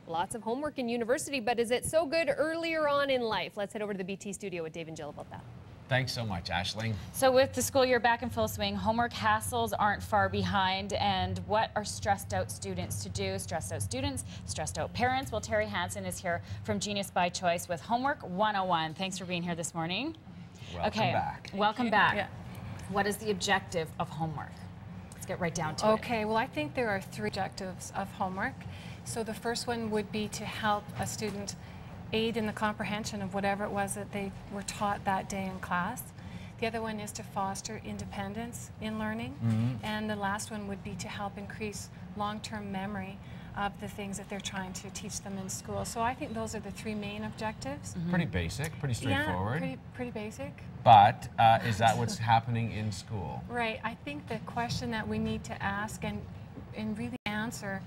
Lots of homework in university, but is it so good earlier on in life? Let's head over to the BT studio with Dave and Jill about that. Thanks so much, Aisling. So with the school year back in full swing, homework hassles aren't far behind. And what are stressed out students to do? Stressed out students, stressed out parents. Well, Terry Hansen is here from Genius by Choice with Homework 101. Thanks for being here this morning. Welcome back. Welcome back. Yeah. What is the objective of homework? Let's get right down to it. Okay, well, I think there are 3 objectives of homework. So the first one would be to help a student aid in the comprehension of whatever it was that they were taught that day in class. The other one is to foster independence in learning. And the last one would be to help increase long-term memory of the things that they're trying to teach them in school. So I think those are the 3 main objectives. Pretty basic, pretty straightforward. Yeah, pretty basic. But is that what's happening in school? Right. I think the question that we need to ask and really answer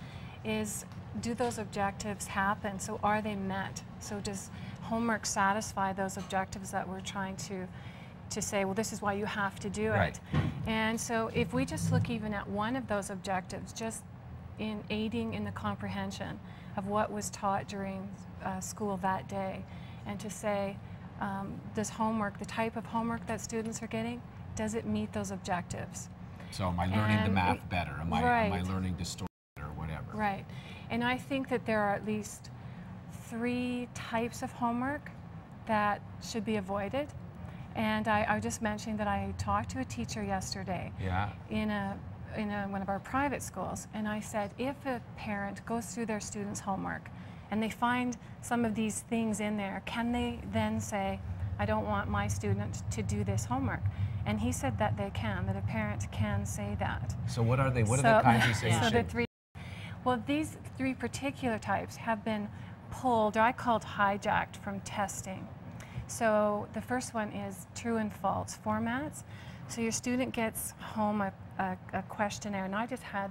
is, do those objectives happen? So are they met? So does homework satisfy those objectives that we're trying to say, well, this is why you have to do it? And so if we just look even at one of those objectives, just in aiding in the comprehension of what was taught during school that day, and to say, does homework, the type of homework that students are getting, does it meet those objectives? So am I learning the math better? Am I learning to store better or whatever? Right. And I think that there are at least 3 types of homework that should be avoided. And I just mentioned that I talked to a teacher yesterday in one of our private schools, and I said, if a parent goes through their student's homework and they find some of these things in there, can they then say, I don't want my student to do this homework? And he said that they can, that a parent can say that. So what are they? What are the kinds you say? So the 3, well, these 3 particular types have been pulled, or I called hijacked, from testing. So the first one is true and false formats. So your student gets home a questionnaire, and I just had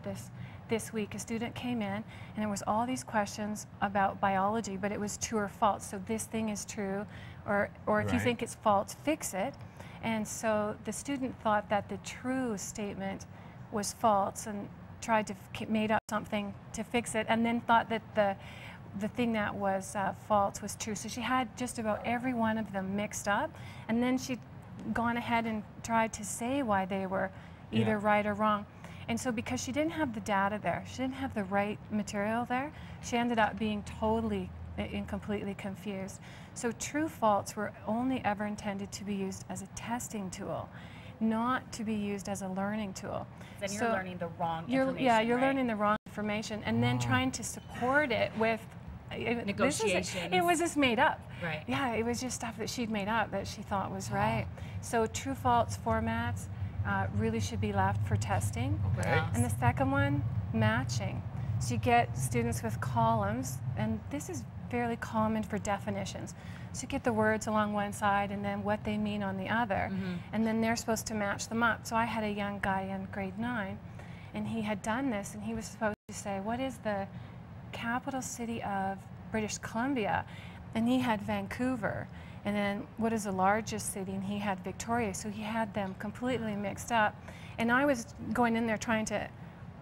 this week. A student came in, and there was all these questions about biology, but it was true or false. So this thing is true, or if you think it's false, fix it. And so the student thought that the true statement was false and tried to made up something to fix it, and then thought that the thing that was false was true. So she had just about every one of them mixed up, and then she'd gone ahead and tried to say why they were either right or wrong. And so because she didn't have the data there, she didn't have the right material there, she ended up being totally and completely confused. So true false were only ever intended to be used as a testing tool, not to be used as a learning tool. Then you're learning the wrong information. Yeah, you're learning the wrong information, and then trying to support it with negotiations. It was just made up. Right. Yeah, it was just stuff that she'd made up that she thought was right. So true false formats really should be left for testing. Okay. And the second one, matching. So you get students with columns, and this is fairly common for definitions. So you get the words along one side and then what they mean on the other, and then they're supposed to match them up. So I had a young guy in grade 9, and he had done this, and he was supposed to say, what is the capital city of British Columbia? And he had Vancouver. And then what is the largest city? And he had Victoria. So he had them completely mixed up. And I was going in there trying to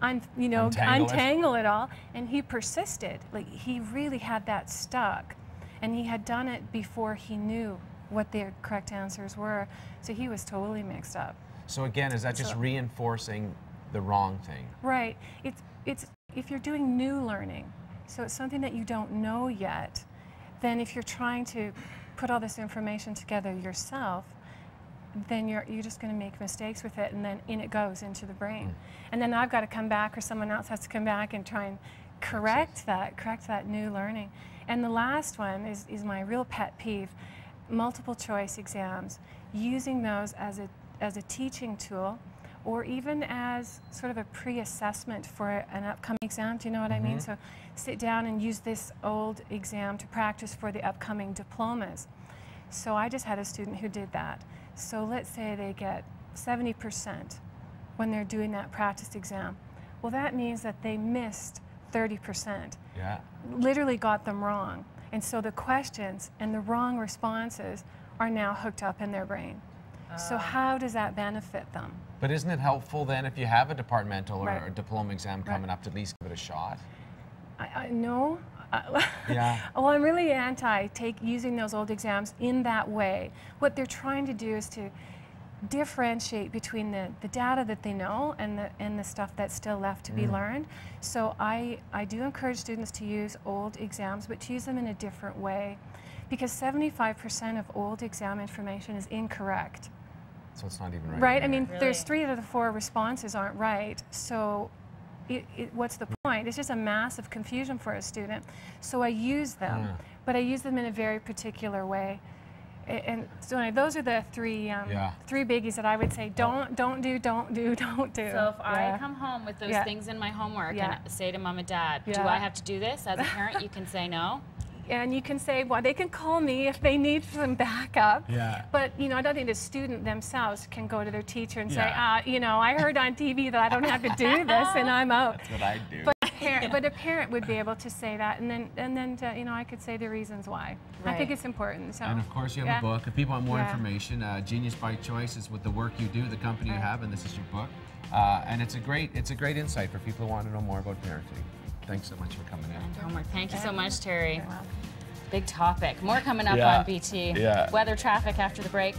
untangle it all, and he persisted. Like, he really had that stuck, and he had done it before he knew what the correct answers were, so he was totally mixed up. So again, is that just reinforcing the wrong thing? Right. It's if you're doing new learning, so it's something that you don't know yet, then if you're trying to put all this information together yourself, then you're just going to make mistakes with it, and then in it goes into the brain. And then I've got to come back, or someone else has to come back and try and correct that new learning. And the last one is my real pet peeve, multiple choice exams, using those as a teaching tool, or even as sort of a pre-assessment for an upcoming exam. Do you know what I mean? So sit down and use this old exam to practice for the upcoming diplomas. So I just had a student who did that. So let's say they get 70% when they're doing that practice exam. Well, that means that they missed 30%. Yeah. Literally got them wrong. And so the questions and the wrong responses are now hooked up in their brain. So how does that benefit them? But isn't it helpful then, if you have a departmental or a diploma exam coming up, to at least give it a shot? No, Yeah. Well, I'm really anti using those old exams in that way. What they're trying to do is to differentiate between the data that they know and the stuff that's still left to be learned. So I do encourage students to use old exams, but to use them in a different way, because 75% of old exam information is incorrect. So it's not even right. Right? I mean, Really? there's 3 out of the 4 responses aren't right. So what's the point? It's just a massive confusion for a student. So I use them, but I use them in a very particular way. And so those are the three biggies that I would say don't do. So if I come home with those Yeah. things in my homework Yeah. and say to mom and dad, do Yeah. I have to do this? As a parent, you can say no. And you can say, well, they can call me if they need some backup. Yeah. But, you know, I don't think the student themselves can go to their teacher and Yeah. say, you know, I heard on TV that I don't have to do this and I'm out. That's what I do. But a parent would be able to say that, and then you know, I could say the reasons why. I think Right. it's important. So. And of course, you have Yeah. a book. If people want more Yeah. information, Genius by Choice is with the work you do, the company you Right. have, and this is your book. And it's a great insight for people who want to know more about parenting. Thanks so much for coming in. And homework. Thank you so much, Terry. Well, Big topic. More coming up Yeah. on BT. Yeah. Weather, traffic after the break.